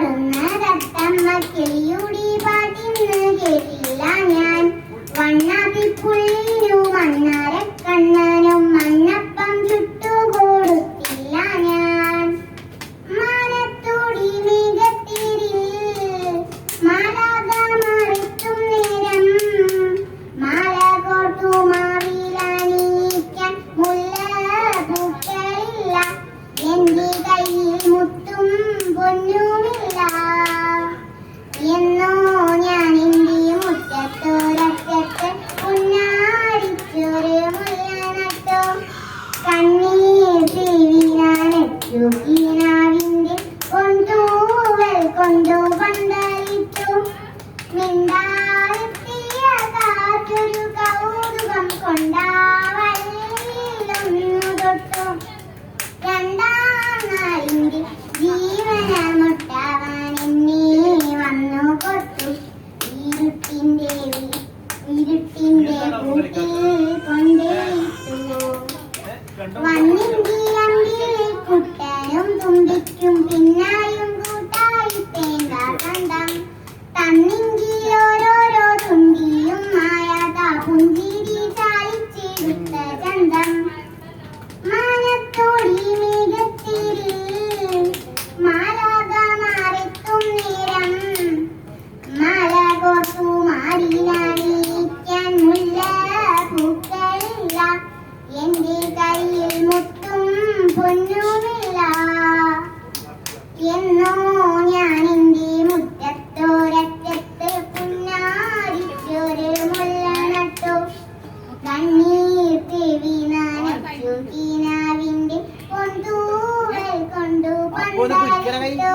പാടുന്ന തത്തമ്മ കിളിയുടെ പാട്ടിന്ന് കേട്ടില്ല ഞാൻ. വണ്ണാത്തിപ്പുള്ളിനു മണ്ണാരക്കണ്ണനും മണ്ണപ്പം ചുട്ടുകൊടുത്തില്ല ഞാൻ. മാനത്തോടി മേഘത്തിരിൽ മാലാക മറിത്തും നേരം മാല കോട്ടു മാവിലണിയിക്കാൻ മുല്ലപ്പൂക്കളില്ല. എന്റെ കയ്യിൽ മുത്തും പൊന്നുമില്ല. എന്നോ ഞാൻ എന്റെ മുറ്റത്തോരറ്റത്ത് പുന്നാരിച്ചൊരു മുല്ല നട്ടു. കണ്ണീർ പിഴിയാനെറ്റു കീനാവിന്റെ കൊണ്ടൂവൽ കൊണ്ടു പന്തലിട്ടു. മിണ്ടാതെത്തിയ കാറ്റൊരു കൗതുകം കൊണ്ടാവലിലൊന്നു തൊട്ടു. രണ്ടാം നാളിന്റെ ജീവന മുട്ടാവാൻ എന്നെ വന്നു കൊട്ടു. ഇരുട്ടിന്റെ കൂട്ടിൽ കൊണ്ടേയിട്ടു. വന്നിന്തിയമ്പിൽ കുട്ടനും തുമ്പിക്കും പിന്നായും കൂട്ടായി തേങ്ങ കണ്ടം. തന്നിങ്കിൽ ഓരോരോ തുണ്ടിയും മായാതാ പുഞ്ചിരി ചാലിച്ചെടുത്ത ചന്തം. മാനത്തോടി മേഘത്തിരിൽ മാലാക മാറിത്തും നേരം മാല കോർത്തു മാറിലണിയിക്കാൻ മുല്ലപ്പൂക്കളില്ല. എന്റെ കയ്യിൽ മുത്തും പൊന്നുമില്ല. എന്നോ ഞാൻ എന്റെ മുറ്റത്തോരറ്റത്ത് പുന്നാരിച്ചൊരു മുല്ല നട്ടു. കണ്ണീർ തെവി നനച്ചു കീനാവിന്റെ കൊണ്ടൂവൽ കൊണ്ടു പന്തലിട്ടു.